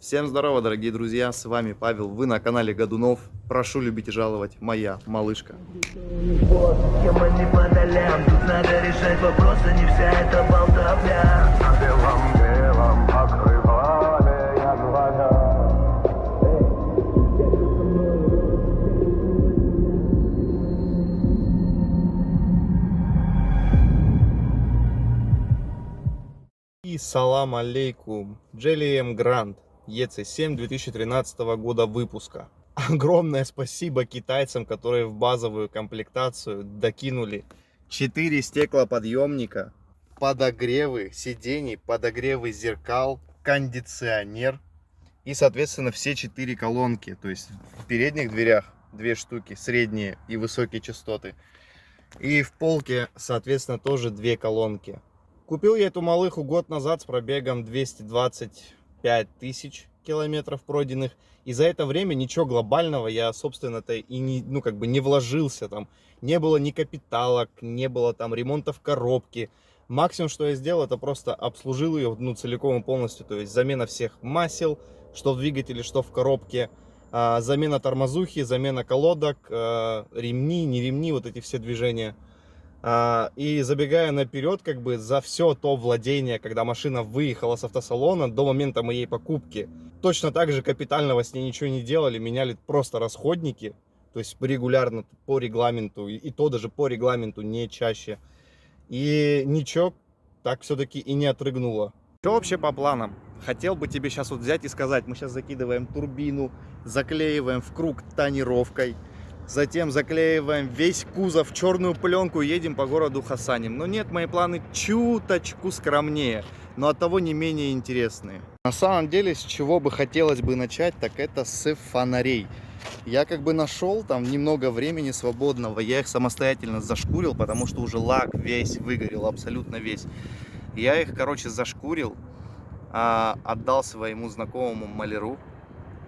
Всем здорово, дорогие друзья, с вами Павел, вы на канале Годунов. Прошу любить и жаловать, моя малышка. Тема не по долям, тут надо решать вопросы, не вся эта болтовня. А белым делом открывали я глаза. И салам алейкум, GLM Grand EC7 2013 года выпуска. Огромное спасибо китайцам, которые в базовую комплектацию докинули 4 стеклоподъемника, подогревы сидений, подогревы зеркал, кондиционер и, соответственно, все 4 колонки. То есть в передних дверях 2 штуки, средние и высокие частоты. И в полке, соответственно, тоже 2 колонки. Купил я эту малыху год назад с пробегом 225 тысяч километров пройденных. И за это время ничего глобального я, собственно-то, и не вложился там. Не было ни капиталок, не было там ремонта в коробке. Максимум, что я сделал, это просто обслужил ее, целиком и полностью. То есть замена всех масел, что в двигателе, что в коробке. Замена тормозухи, замена колодок, ремни, не ремни, вот эти все движения. И забегая наперед, как бы за все то владение, когда машина выехала с автосалона до момента моей покупки, точно так же капитального с ней ничего не делали, меняли просто расходники, то есть регулярно по регламенту, и то даже по регламенту не чаще. И ничего так все-таки и не отрыгнуло. Что вообще по планам? Хотел бы тебе сейчас вот взять и сказать, мы сейчас закидываем турбину, заклеиваем в круг тонировкой. Затем заклеиваем весь кузов в черную пленку и едем по городу Хасаним. Но нет, мои планы чуточку скромнее, но оттого не менее интересные. На самом деле, с чего бы хотелось бы начать, так это с фонарей. Я как бы нашел там немного времени свободного, я их самостоятельно зашкурил, потому что уже лак весь выгорел, абсолютно весь. Я их, короче, зашкурил, отдал своему знакомому маляру.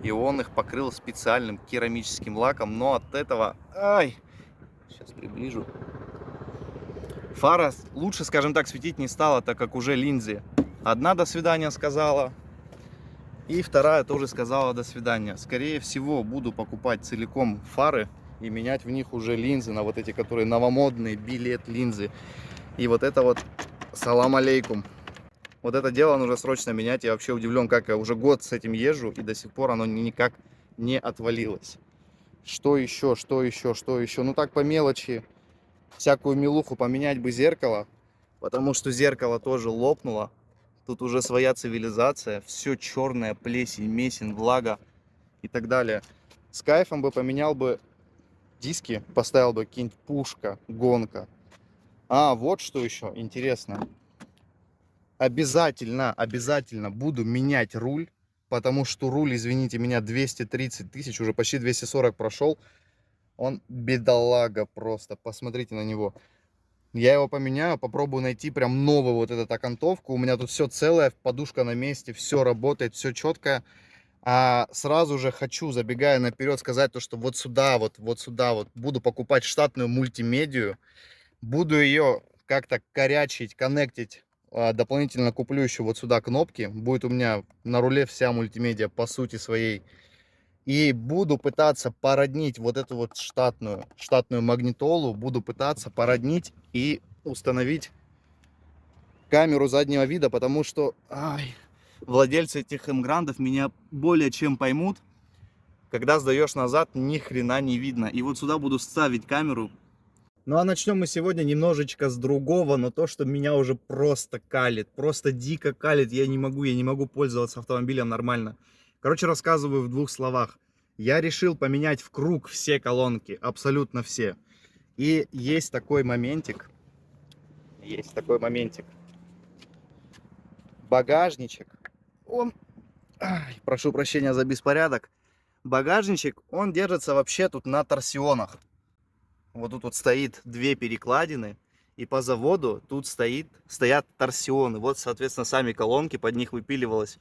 И он их покрыл специальным керамическим лаком. Но от этого... Сейчас приближу. Фара лучше, скажем так, светить не стала, так как уже линзы. Одна до свидания сказала. И вторая тоже сказала до свидания. Скорее всего, буду покупать целиком фары и менять в них уже линзы на вот эти, которые новомодные, билет линзы. И вот это вот салам алейкум. Вот это дело нужно срочно менять. Я вообще удивлен, как я уже год с этим езжу, и до сих пор оно никак не отвалилось. Что еще? Ну так по мелочи. Всякую милуху поменять бы зеркало, потому что зеркало тоже лопнуло. Тут уже своя цивилизация. Все черное, плесень, месень, влага и так далее. С кайфом бы поменял бы диски, поставил бы какие-нибудь пушка, гонка. Вот что еще интересно. Обязательно буду менять руль, потому что руль, извините меня, 230 тысяч, уже почти 240 прошел. Он бедолага просто, посмотрите на него. Я его поменяю, попробую найти прям новую вот эту окантовку. У меня тут все целое, подушка на месте, все работает, все четко. Сразу же хочу, забегая наперед, сказать то, что вот сюда буду покупать штатную мультимедию. Буду ее как-то корячить, коннектить. Дополнительно куплю еще вот сюда кнопки. Будет у меня на руле вся мультимедиа по сути своей. И буду пытаться породнить вот эту вот штатную магнитолу. Буду пытаться породнить и установить камеру заднего вида. Потому что владельцы этих М-грандов меня более чем поймут. Когда сдаешь назад, ни хрена не видно. И вот сюда буду ставить камеру. Ну а начнем мы сегодня немножечко с другого, но то, что меня уже просто калит, просто дико калит, я не могу пользоваться автомобилем нормально. Короче, рассказываю в 2 словах. Я решил поменять в круг все колонки, абсолютно все. И есть такой моментик. Багажничек, прошу прощения за беспорядок. Багажничек, он держится вообще тут на торсионах. Вот тут вот стоит 2 перекладины, и по заводу тут стоят торсионы. Вот, соответственно, сами колонки, под них выпиливалось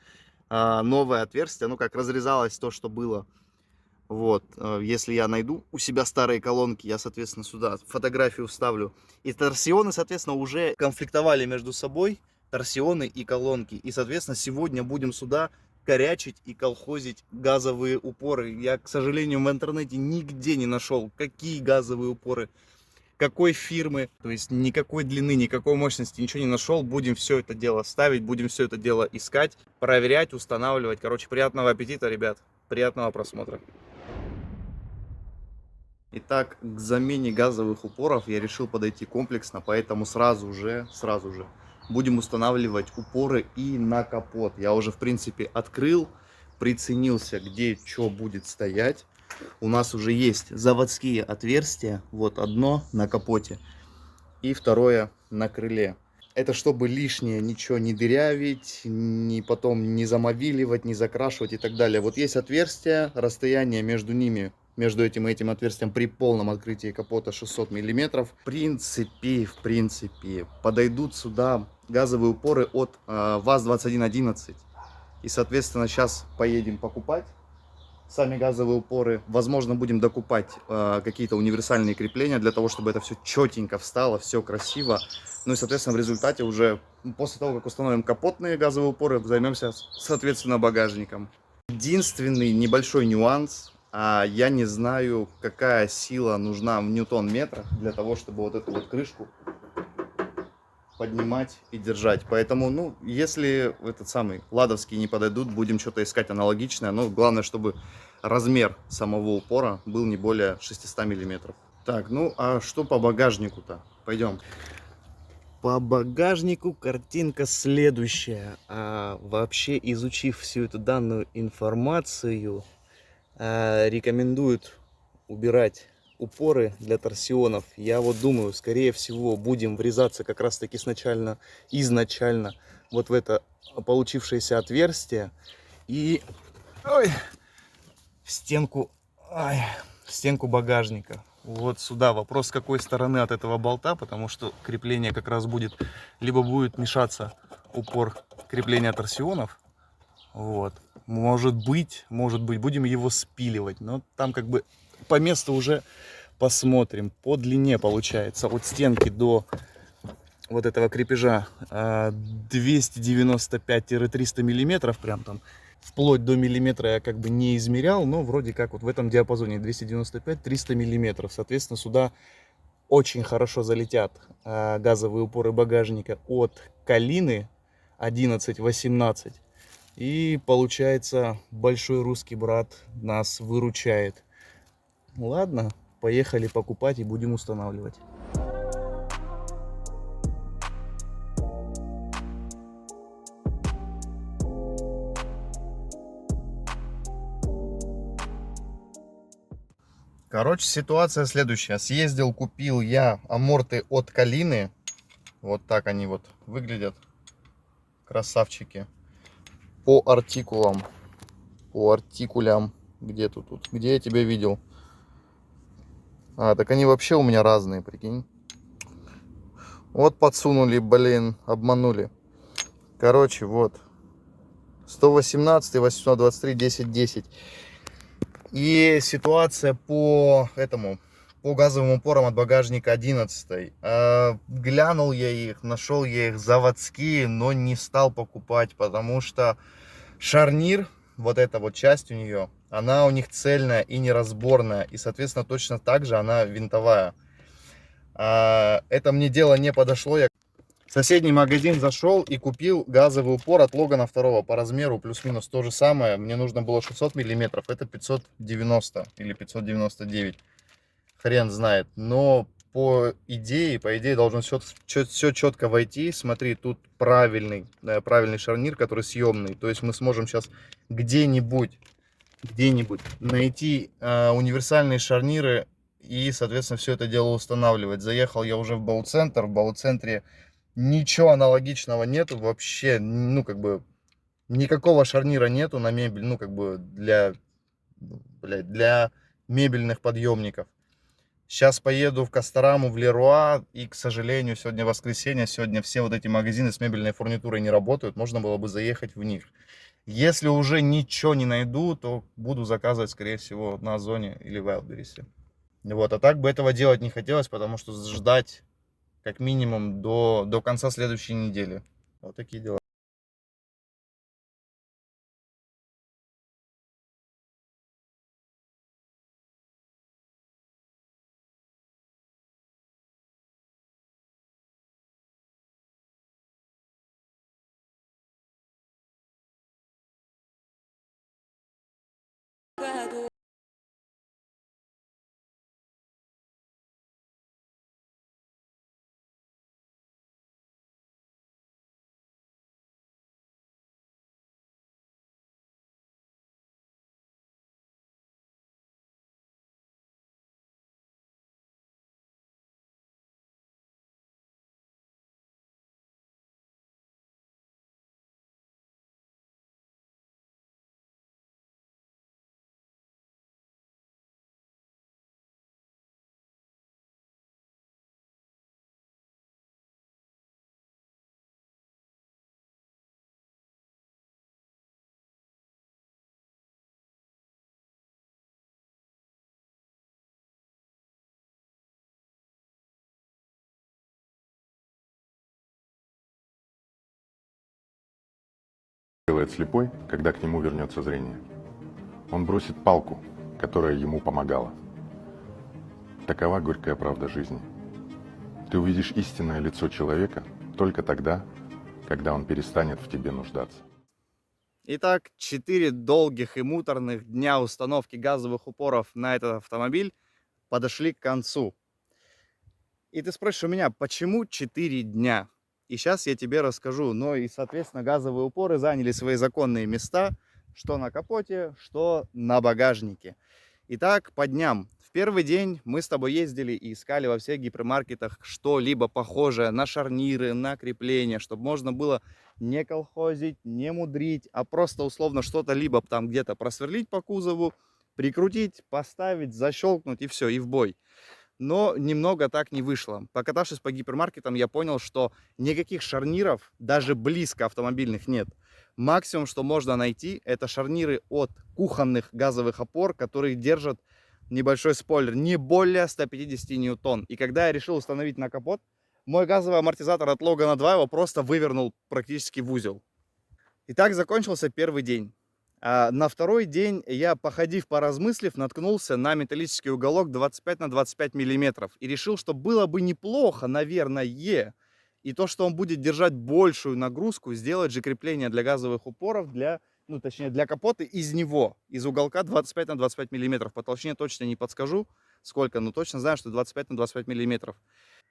новое отверстие, ну как разрезалось то, что было. Вот, если я найду у себя старые колонки, я, соответственно, сюда фотографию вставлю. И торсионы, соответственно, уже конфликтовали между собой, торсионы и колонки. И, соответственно, сегодня будем сюда корячить и колхозить газовые упоры. Я, к сожалению, в интернете нигде не нашел, какие газовые упоры, какой фирмы, то есть никакой длины, никакой мощности, ничего не нашел. Будем все это дело ставить, будем все это дело искать, проверять, устанавливать. Короче, приятного аппетита, ребят, приятного просмотра. Итак, к замене газовых упоров я решил подойти комплексно, поэтому сразу же будем устанавливать упоры и на капот. Я уже, в принципе, открыл, приценился, где что будет стоять. У нас уже есть заводские отверстия. Вот одно на капоте и второе на крыле. Это чтобы лишнее ничего не дырявить, потом не замовиливать, не закрашивать и так далее. Вот есть отверстия, расстояние между ними, между этим и этим отверстием при полном открытии капота 600 миллиметров. В принципе, подойдут сюда газовые упоры от ВАЗ-2111. И, соответственно, сейчас поедем покупать сами газовые упоры. Возможно, будем докупать какие-то универсальные крепления для того, чтобы это все четенько встало, все красиво. Ну и, соответственно, в результате уже после того, как установим капотные газовые упоры, займемся, соответственно, багажником. Единственный небольшой нюанс. Я не знаю, какая сила нужна в ньютон-метрах для того, чтобы вот эту вот крышку поднимать и держать. Поэтому, ну, если этот самый ладовские не подойдут, будем что-то искать аналогичное. Но главное, чтобы размер самого упора был не более 600 миллиметров. Так, ну, а что по багажнику-то? Пойдем. По багажнику картинка следующая. Вообще, изучив всю эту данную информацию, рекомендуют убирать упоры для торсионов. Я вот думаю, скорее всего, будем врезаться как раз таки изначально вот в это получившееся отверстие и в стенку багажника. Вот сюда. Вопрос, с какой стороны от этого болта, потому что крепление как раз либо будет мешаться упор крепления торсионов. Вот. Может быть, будем его спиливать. Но там как бы по месту уже посмотрим. По длине получается от стенки до вот этого крепежа 295-300 миллиметров. Прям там вплоть до миллиметра я как бы не измерял. Но вроде как вот в этом диапазоне 295-300 миллиметров. Соответственно, сюда очень хорошо залетят газовые упоры багажника от Калины 11-18. И получается, большой русский брат нас выручает. Ладно, поехали покупать и будем устанавливать. Короче, ситуация следующая. Съездил, купил я аморты от Калины. Вот так они вот выглядят. Красавчики. По артикулям, где тут, где я тебя видел? Так они вообще у меня разные, прикинь. Вот подсунули, блин, обманули. Короче, вот 118, 823, 10, 10. И ситуация по газовым упорам от багажника 11. Глянул я их, нашел я их заводские, но не стал покупать, потому что шарнир, вот эта вот часть у нее, она у них цельная и неразборная, и, соответственно, точно так же она винтовая. Это мне дело не подошло. Я в соседний магазин зашел и купил газовый упор от Логана 2 по размеру, плюс-минус то же самое. Мне нужно было 600 миллиметров, это 590 или 599. Хрен знает, но по идее должно все четко войти. Смотри, тут правильный шарнир, который съемный. То есть мы сможем сейчас где-нибудь найти универсальные шарниры и, соответственно, все это дело устанавливать. Заехал я уже в Бауцентр. В Бауцентре ничего аналогичного нету вообще. Ну, как бы, никакого шарнира нету на мебель, ну, как бы, для мебельных подъемников. Сейчас поеду в Костораму, в Леруа, и, к сожалению, сегодня воскресенье, сегодня все вот эти магазины с мебельной фурнитурой не работают, можно было бы заехать в них. Если уже ничего не найду, то буду заказывать, скорее всего, на Озоне или в Wildberries. Вот, а так бы этого делать не хотелось, потому что ждать как минимум до конца следующей недели. Вот такие дела. делает слепой, когда к нему вернется зрение? Он бросит палку, которая ему помогала. Такова горькая правда жизни. Ты увидишь истинное лицо человека только тогда, когда он перестанет в тебе нуждаться. Итак, 4 долгих и муторных дня установки газовых упоров на этот автомобиль подошли к концу. И ты спросишь у меня, почему 4 дня? И сейчас я тебе расскажу. Ну и, соответственно, газовые упоры заняли свои законные места, что на капоте, что на багажнике. Итак, по дням. В первый день мы с тобой ездили и искали во всех гипермаркетах что-либо похожее на шарниры, на крепления, чтобы можно было не колхозить, не мудрить, а просто условно что-то либо там где-то просверлить по кузову, прикрутить, поставить, защелкнуть и все, и в бой. Но немного так не вышло. Покатавшись по гипермаркетам, я понял, что никаких шарниров, даже близко автомобильных, нет. Максимум, что можно найти, это шарниры от кухонных газовых опор, которые держат, небольшой спойлер, не более 150 ньютон. И когда я решил установить на капот, мой газовый амортизатор от Логана 2 его просто вывернул практически в узел. И так закончился первый день. А на второй день я, походив, поразмыслив, наткнулся на металлический уголок 25 на 25 миллиметров. И решил, что было бы неплохо, наверное, и то, что он будет держать большую нагрузку, сделать же крепление для газовых упоров, точнее для капота из него, из уголка 25 на 25 миллиметров. По толщине точно не подскажу, сколько, но точно знаю, что 25 на 25 миллиметров.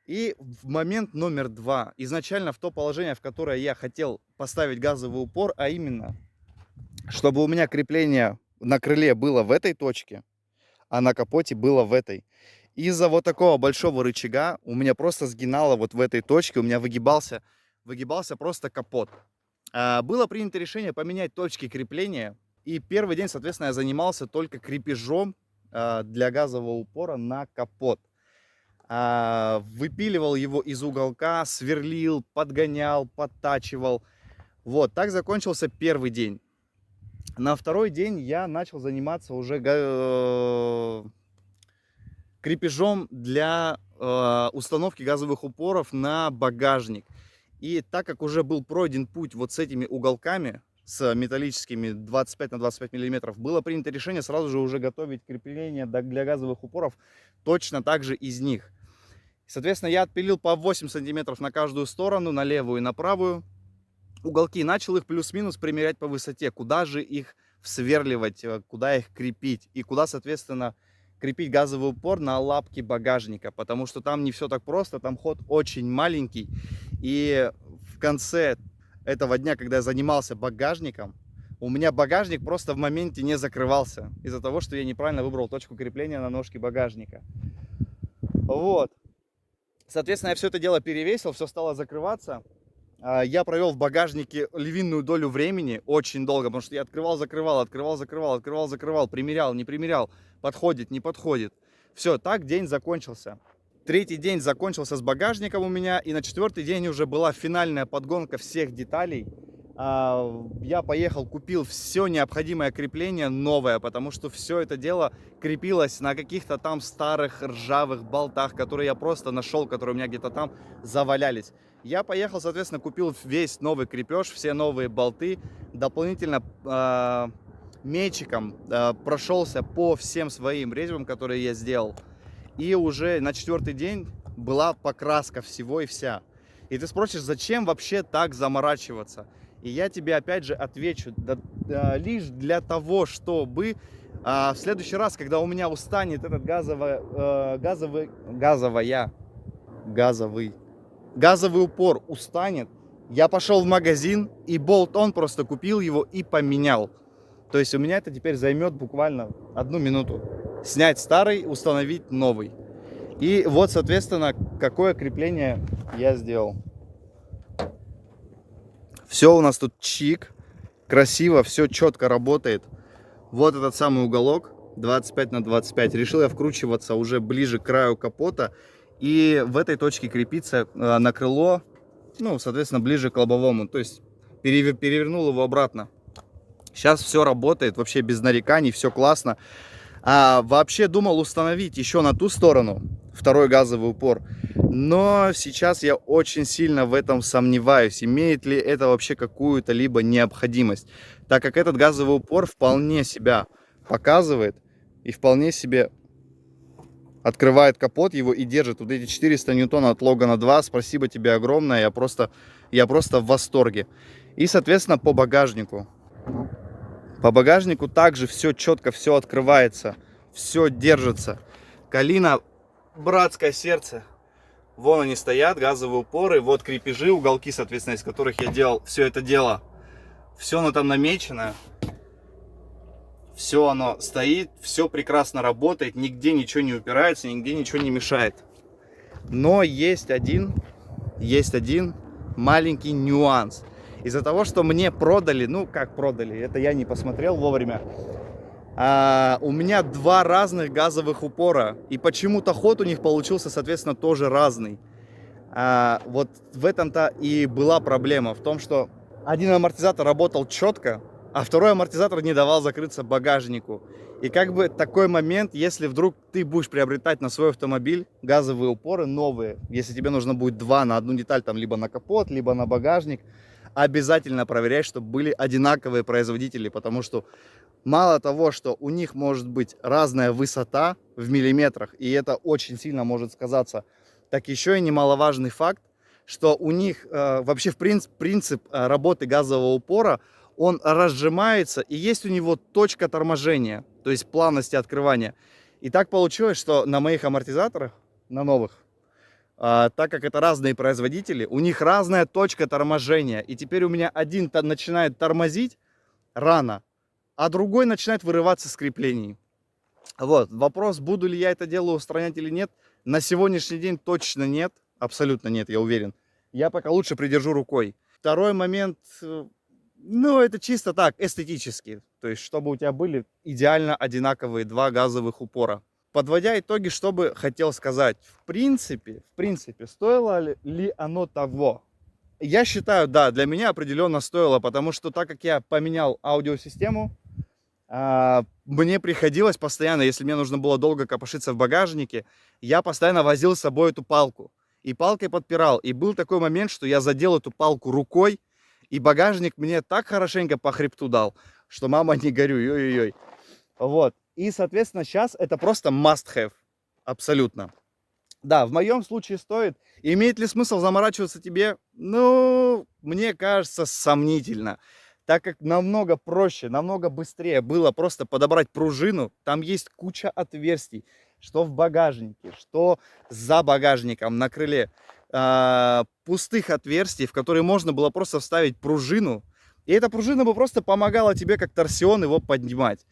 И в момент номер 2, изначально в то положение, в которое я хотел поставить газовый упор, а именно, чтобы у меня крепление на крыле было в этой точке, а на капоте было в этой. Из-за вот такого большого рычага у меня просто сгинало вот в этой точке, у меня выгибался просто капот. Было принято решение поменять точки крепления, и первый день, соответственно, я занимался только крепежом для газового упора на капот. Выпиливал его из уголка, сверлил, подгонял, подтачивал. Вот, так закончился первый день. На второй день я начал заниматься уже крепежом для установки газовых упоров на багажник. И так как уже был пройден путь вот с этими уголками, с металлическими 25 на 25 миллиметров, было принято решение сразу же уже готовить крепление для газовых упоров точно так же из них. Соответственно, я отпилил по 8 сантиметров на каждую сторону, на левую и на правую уголки, начал их плюс-минус примерять по высоте, куда же их сверливать, куда их крепить и куда, соответственно, крепить газовый упор на лапки багажника, потому что там не все так просто, там ход очень маленький. И в конце этого дня, когда я занимался багажником, у меня багажник просто в моменте не закрывался из-за того, что я неправильно выбрал точку крепления на ножке багажника. Вот. Соответственно, я все это дело перевесил, все стало закрываться. Я провел в багажнике львиную долю времени, очень долго, потому что я открывал, закрывал, примерял, не примерял, подходит, не подходит. Все, так день закончился. Третий день закончился с багажником у меня, и на четвертый день уже была финальная подгонка всех деталей. Я поехал, купил все необходимое крепление новое, потому что все это дело крепилось на каких-то там старых ржавых болтах, которые я просто нашел, которые у меня где-то там завалялись. Я поехал, соответственно, купил весь новый крепеж, все новые болты, дополнительно мечиком прошелся по всем своим резьбам, которые я сделал. И уже на четвертый день была покраска всего и вся. И ты спросишь, зачем вообще так заморачиваться? И я тебе опять же отвечу, лишь для того, чтобы в следующий раз, когда у меня устанет этот газовый упор устанет, я пошел в магазин и болт-он просто купил его и поменял. То есть у меня это теперь займет буквально 1 минуту. Снять старый, установить новый. И вот, соответственно, какое крепление я сделал. Все у нас тут чик, красиво, все четко работает. Вот этот самый уголок 25 на 25. Решил я вкручиваться уже ближе к краю капота и в этой точке крепиться на крыло, ну, соответственно, ближе к лобовому. То есть перевернул его обратно. Сейчас все работает, вообще без нареканий, все классно. Вообще думал установить еще на ту сторону, второй газовый упор. Но сейчас я очень сильно в этом сомневаюсь, имеет ли это вообще какую-то либо необходимость, так как этот газовый упор вполне себя показывает и вполне себе открывает капот его и держит. Вот эти 400 ньютона от Логана 2, спасибо тебе огромное, я просто в восторге. И, соответственно, по багажнику. По багажнику также все четко, все открывается, все держится. Калина, братское сердце. Вон они стоят, газовые упоры, вот крепежи, уголки, соответственно, из которых я делал все это дело. Все оно там намечено. Все оно стоит, все прекрасно работает, нигде ничего не упирается, нигде ничего не мешает. Но есть один маленький нюанс. Из-за того, что мне продали, ну как продали, это я не посмотрел вовремя. У меня два разных газовых упора. И почему-то ход у них получился, соответственно, тоже разный. Вот в этом-то и была проблема. В том, что один амортизатор работал четко, а второй амортизатор не давал закрыться багажнику. И как бы такой момент, если вдруг ты будешь приобретать на свой автомобиль газовые упоры новые, если тебе нужно будет два на одну деталь, там либо на капот, либо на багажник, обязательно проверяй, чтобы были одинаковые производители, потому что мало того, что у них может быть разная высота в миллиметрах, и это очень сильно может сказаться, так еще и немаловажный факт, что у них вообще принцип работы газового упора, он разжимается, и есть у него точка торможения, то есть плавности открывания. И так получилось, что на моих амортизаторах, на новых, так как это разные производители, у них разная точка торможения. И теперь у меня один начинает тормозить рано, а другой начинает вырываться с креплений. Вот, вопрос, буду ли я это дело устранять или нет, на сегодняшний день точно нет, абсолютно нет, я уверен. Я пока лучше придержу рукой. Второй момент, ну, это чисто так, эстетически. То есть, чтобы у тебя были идеально одинаковые два газовых упора. Подводя итоги, что бы хотел сказать. В принципе, стоило ли оно того? Я считаю, да, для меня определенно стоило, потому что так как я поменял аудиосистему, мне приходилось постоянно, если мне нужно было долго копошиться в багажнике, я постоянно возил с собой эту палку. И палкой подпирал. И был такой момент, что я задел эту палку рукой, и багажник мне так хорошенько по хребту дал, что мама не горюй, ой-ой-ой. Вот. И, соответственно, сейчас это просто must-have. Абсолютно. Да, в моем случае стоит. Имеет ли смысл заморачиваться тебе? Ну, мне кажется, сомнительно. Так как намного проще, намного быстрее было просто подобрать пружину. Там есть куча отверстий, что в багажнике, что за багажником, на крыле. Пустых отверстий, в которые можно было просто вставить пружину. И эта пружина бы просто помогала тебе как торсион его поднимать.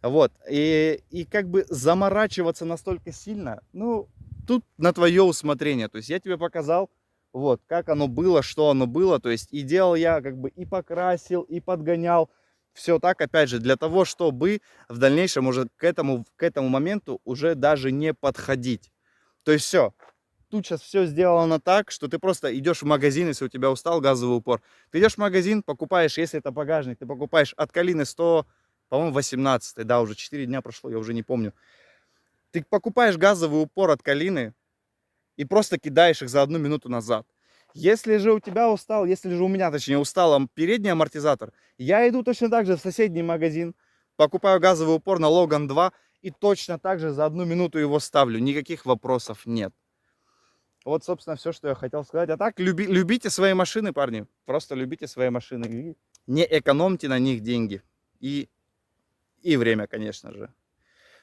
Вот. И как бы заморачиваться настолько сильно, ну, тут на твое усмотрение. То есть я тебе показал, вот, как оно было, что оно было. То есть и делал я как бы и покрасил, и подгонял. Все так, опять же, для того, чтобы в дальнейшем уже к этому моменту уже даже не подходить. То есть все. Тут сейчас все сделано так, что ты просто идешь в магазин, если у тебя устал газовый упор. Ты идешь в магазин, покупаешь, если это багажник, ты покупаешь от Калины 100, по-моему, 18, да, уже 4 дня прошло, я уже не помню. Ты покупаешь газовый упор от Калины и просто кидаешь их за 1 минуту назад. Если же у тебя устал, если же у меня, точнее, устал передний амортизатор, я иду точно так же в соседний магазин, покупаю газовый упор на Логан 2 и точно так же за 1 минуту его ставлю. Никаких вопросов нет. Вот, собственно, все, что я хотел сказать. А так, любите свои машины, парни. Просто любите свои машины. Не экономьте на них деньги. И время, конечно же.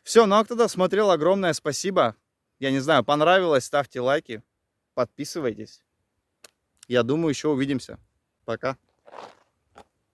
Все, ну а кто досмотрел, огромное спасибо. Я не знаю, понравилось, ставьте лайки, подписывайтесь. Я думаю, еще увидимся. Пока.